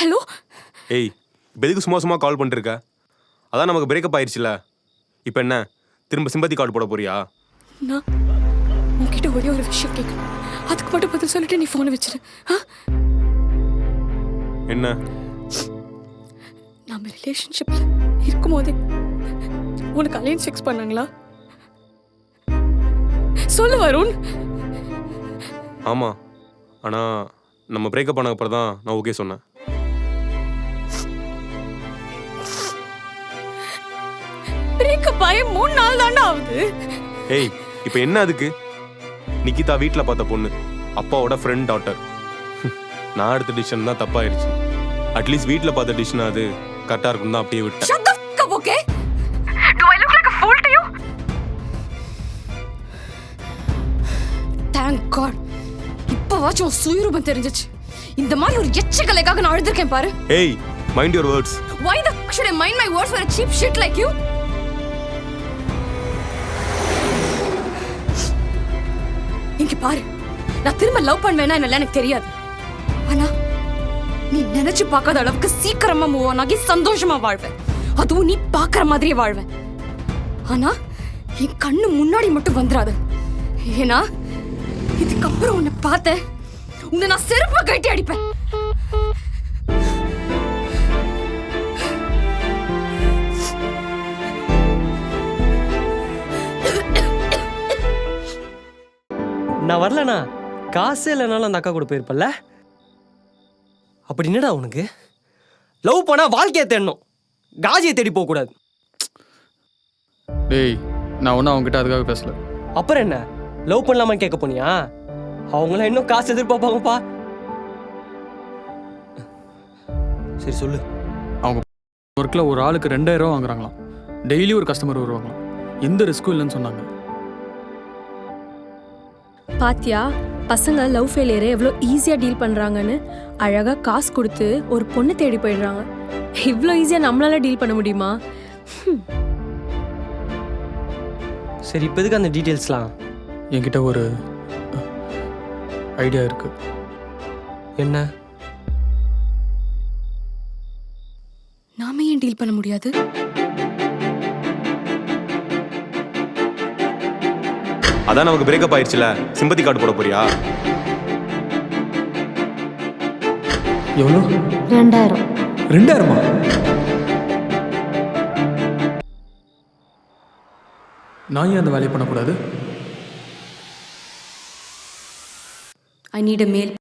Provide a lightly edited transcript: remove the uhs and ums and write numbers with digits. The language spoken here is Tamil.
ஹலோ. ஏய், இப்போ எதுக்கு சும்மா சும்மா கால் பண்ணிருக்க? அதான் நமக்கு பிரேக்கப் ஆயிடுச்சுல. இப்போ என்ன திரும்ப சிம்பத்தி கார்டு போட போறியா? நான் உன்கிட்ட ஒரே ஒரு விஷயம் கேட்கணும். அதுக்கு மட்டும் பதில் சொல்லிட்டு நீ போனை வச்சிரு. என்ன? நம்ம ரிலேஷன்ஷிப்ல இருக்கும்போதே உனக்கு அலைன்ஸ் ஃபிக்ஸ் பண்ணாங்களா? சொல்லு வருண். ஆமா, ஆனா நம்ம பிரேக்கப் பண்ண அப்புறம் தான் நான் ஓகே சொன்னேன். பிரேக்கப் ஆகி 3 நாள் தானே ஆகுது. ஏய், இப்போ என்ன அதுக்கு? நிக்கிதா வீட்டில் பார்த்த பொண்ணு, அப்பாவோட ஃப்ரெண்ட் டாட்டர். நான் எடுத்த டிசிஷன் தான் தப்பாயிருச்சு. அட்லீஸ்ட் வீட்டில் பார்த்த டிசிஷன் அது கரெக்டாக இருக்கும் தான் அப்படியே விட்டேன். Shut the fuck up, okay? Do I look like a fool to you? Thank God. இப்போவாச்சும் உன் சுயரூபம் தெரிஞ்சிச்சு. இந்த மாதிரி ஒரு எச்சக்கலைக்காக நான் அழுதுருக்கேன் பாரு. ஏய், mind your words. Why the fuck should I mind my words for a cheap shit like you? இங்க பாரு, நான் திரும்ப லவ் பண்ணுவேனா என்ன எனக்கு தெரியாது. ஆனா நீ நினைச்சு பார்க்காத அளவுக்கு சீக்கிரமா மூவ் ஆன் ஆகி சந்தோஷமா வாழ்வேன். அதுவும் நீ பார்க்குற மாதிரியே வாழ்வேன். ஆனா என் கண்ணு முன்னாடி மட்டும் வந்துடாது. ஏன்னா இதுக்கப்புறம் உன்னை பார்த்தேன், உன்னை நான் செருப்பை கட்டி அடிப்பேன். நான் வரலண்ணா, காசே இல்லைனாலும் அந்த அக்கா கூட போயிருப்பல்ல. அப்படி என்னடா உனக்கு? லவ் பண்ணா வாழ்க்கையை தேடணும், காஜியை தேடி போகக்கூடாது. டேய், நான் ஒன்றும் அவங்ககிட்ட அதுக்காக பேசல. அப்புறம் என்ன, லவ் பண்ணலாமா கேட்க போனியா? அவங்களாம் இன்னும் காசு எதிர்பார்ப்பாங்கப்பா. சரி சொல்லு. அவங்க ஒர்க்கில் ஒரு ஆளுக்கு 2000 ரூபா வாங்குறாங்களாம். டெய்லி ஒரு கஸ்டமர் வருவாங்களாம். எந்த ரிஸ்க்கும் இல்லைன்னு சொன்னாங்க. பாத்தியா, பசங்க லவ் ஃபெயிலியரை எவ்வளோ ஈஸியாக டீல் பண்ணுறாங்கன்னு. அழகாக காசு கொடுத்து ஒரு பொண்ணு தேடி போயிடுறாங்க. இவ்வளோ ஈஸியாக நம்மளால டீல் பண்ண முடியுமா? சரி, இப்போ எதுக்கு அந்த டீட்டெயில்ஸ்லாம்? என்கிட்ட ஒரு ஐடியா இருக்கு. என்ன? நாம ஏன் டீல் பண்ண முடியாது? அதான் நமக்கு பிரேக்கப் ஆயிடுச்சுல, சிம்பத்தி கார்டு போட போறியா? எவ்வளோ? 2000. 2000மா? நான் ஏன் அந்த வேலையை பண்ணக்கூடாது? I need a male